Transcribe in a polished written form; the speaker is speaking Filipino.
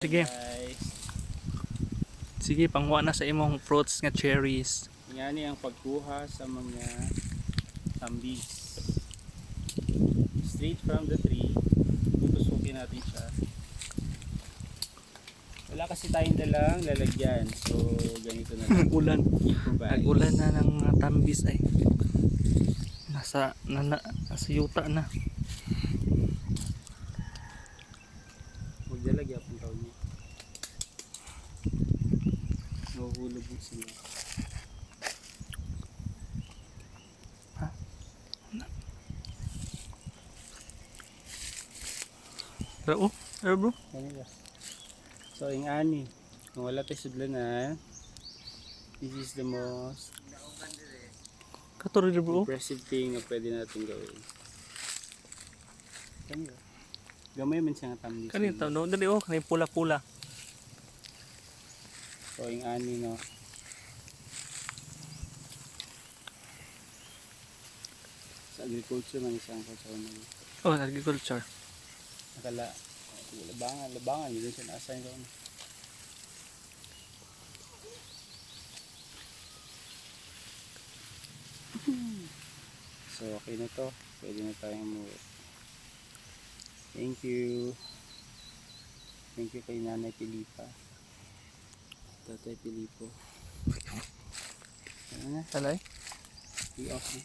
Sige. Guys, Sige, pangwa na sa imong fruits nga cherries. yan ang pagkuha sa mga tambis. Straight from the tree. Tutusukin natin siya. Wala kasi tayong dalang lalagyan. So, ganito na lang. Ulan. Improvise. Nag-ulan na ng mga tambis ay. Nasa yuta na. Huwag lalagyan pang taon niya. Nahuhulog mo sila. Pero bro. Ganito. So, yung ani. Kung wala tayo sudlanan, this is the most Kato rin bro. impressive thing na pwede natin gawin. Ganito. Gamay man siya nga tambis. Kanito no, dali kanay pula-pula. So, yung ani, no. Sa agriculture man isang kasama mo. Oh, agriculture. Nakala, labangan, yun siya na-assign doon. So, okay na to. Pwede na tayong umuwi. Thank you. Thank you kay Nanay Pilipa. Tatay Pilipo. Ano na? Talay. I-off na.